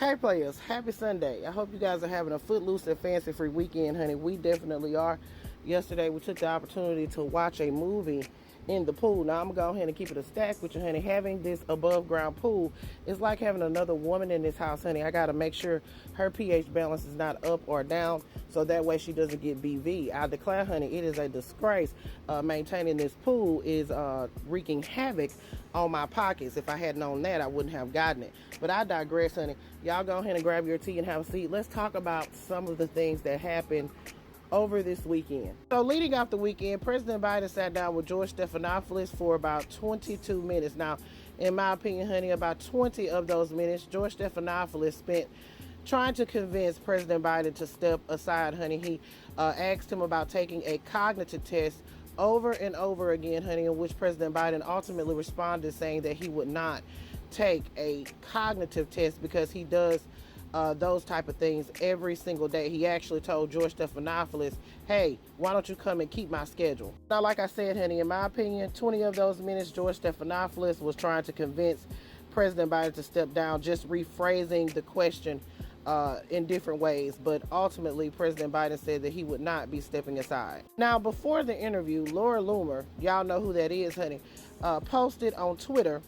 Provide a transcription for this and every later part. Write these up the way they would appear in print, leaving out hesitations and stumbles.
Hey players, happy Sunday. I hope you guys are having a footloose and fancy-free weekend, honey. We definitely are. Yesterday we took the opportunity to watch a movie in the pool. Now I'm gonna go ahead and keep it a stack with you, honey. Having this above ground pool is like having another woman in this house, honey. I gotta make sure her pH balance is not up or down, so that way she doesn't get BV. I declare, honey, it is a disgrace. Maintaining this pool is wreaking havoc on my pockets. If I had known that, I wouldn't have gotten it. But I digress, honey. Y'all go ahead and grab your tea and have a seat. Let's talk about some of the things that happened over this weekend. So leading off the weekend, President Biden sat down with George Stephanopoulos for about 22 minutes. Now, in my opinion, honey, about 20 of those minutes, George Stephanopoulos spent trying to convince President Biden to step aside, honey. He asked him about taking a cognitive test over and over again, honey, in which President Biden ultimately responded saying that he would not take a cognitive test because he does those type of things every single day. He actually told George Stephanopoulos, hey, why don't you come and keep my schedule? Now, like I said, honey, in my opinion, 20 of those minutes, George Stephanopoulos was trying to convince President Biden to step down, just rephrasing the question in different ways. But ultimately, President Biden said that he would not be stepping aside. Now, before the interview, Laura Loomer, y'all know who that is, honey, posted on Twitter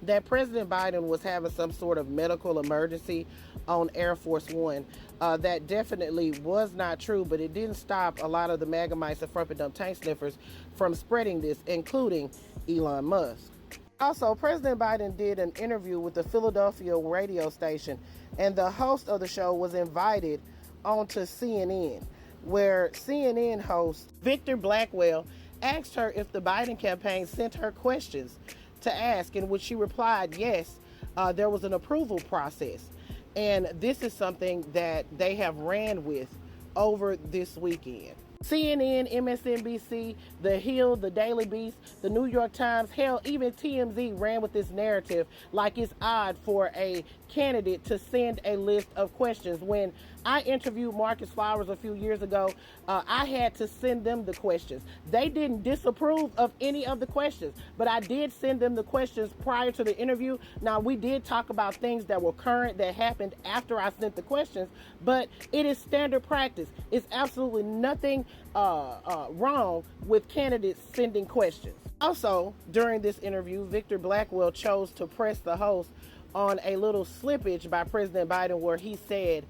that President Biden was having some sort of medical emergency on Air Force One. That definitely was not true, but it didn't stop a lot of the MAGA mice and frump and dump tank sniffers from spreading this, including Elon Musk. Also, President Biden did an interview with the Philadelphia radio station, and the host of the show was invited onto CNN, where CNN host Victor Blackwell asked her if the Biden campaign sent her questions to ask, in which she replied, yes, there was an approval process. And this is something that they have ran with over this weekend. CNN, MSNBC, The Hill, The Daily Beast, The New York Times, hell, even TMZ ran with this narrative like it's odd for a candidate to send a list of questions. When I interviewed Marcus Flowers a few years ago, I had to send them the questions. They didn't disapprove of any of the questions, but I did send them the questions prior to the interview. Now, we did talk about things that were current that happened after I sent the questions, but it is standard practice. It's absolutely nothing wrong with candidates sending questions. Also, during this interview, Victor Blackwell chose to press the host on a little slippage by President Biden where he said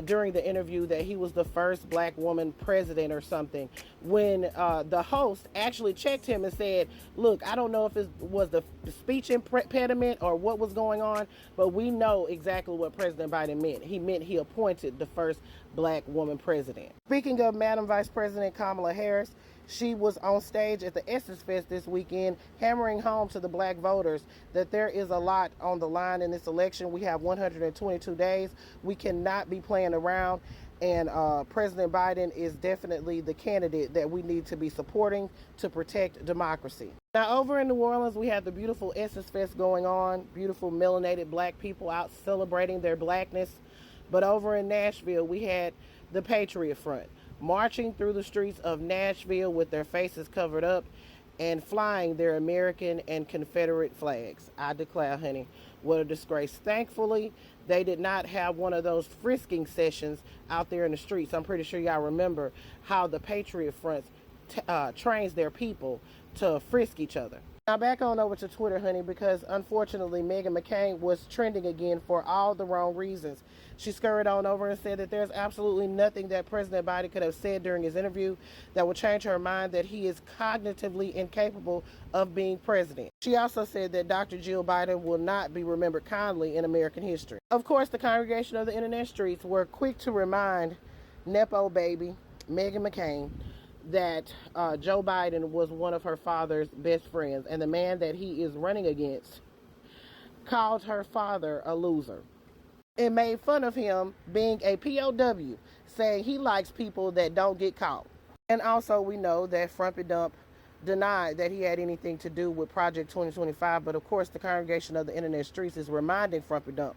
during the interview that he was the first black woman president or something, when the host actually checked him and said, look, I don't know if it was the speech impediment or what was going on, but we know exactly what President Biden meant. He meant he appointed the first black woman president. Speaking of Madam Vice President Kamala Harris, she was on stage at the Essence Fest this weekend, hammering home to the black voters that there is a lot on the line in this election. We have 122 days. We cannot be playing around, and President Biden is definitely the candidate that we need to be supporting to protect democracy. Now, over in New Orleans, we have the beautiful Essence Fest going on, beautiful melanated black people out celebrating their blackness. But over in Nashville, we had the Patriot Front marching through the streets of Nashville with their faces covered up and flying their American and Confederate flags. I declare, honey, what a disgrace. Thankfully, they did not have one of those frisking sessions out there in the streets. I'm pretty sure y'all remember how the Patriot Front trains their people to frisk each other. Now back on over to Twitter, honey, because unfortunately McCain was trending again for all the wrong reasons. She scurried on over and said that there's absolutely nothing that President Biden could have said during his interview that would change her mind that he is cognitively incapable of being president. She also said that Dr. Jill Biden will not be remembered kindly in American history. Of course, the congregation of the internet streets were quick to remind Nepo baby Meghan McCain that Joe Biden was one of her father's best friends, and the man that he is running against called her father a loser. It made fun of him being a POW, saying he likes people that don't get caught. And also, we know that Frumpy Dump denied that he had anything to do with Project 2025, but of course the congregation of the internet streets is reminding Frumpy Dump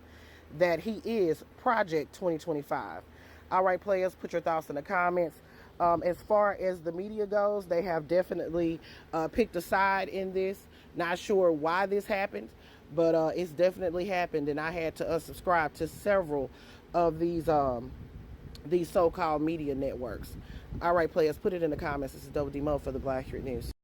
that he is Project 2025. All right, players, put your thoughts in the comments. As far as the media goes, they have definitely picked a side in this. Not sure why this happened, but it's definitely happened, and I had to unsubscribe to several of these so-called media networks. All right, players, put it in the comments. This is Double D Mo for the Black Street News.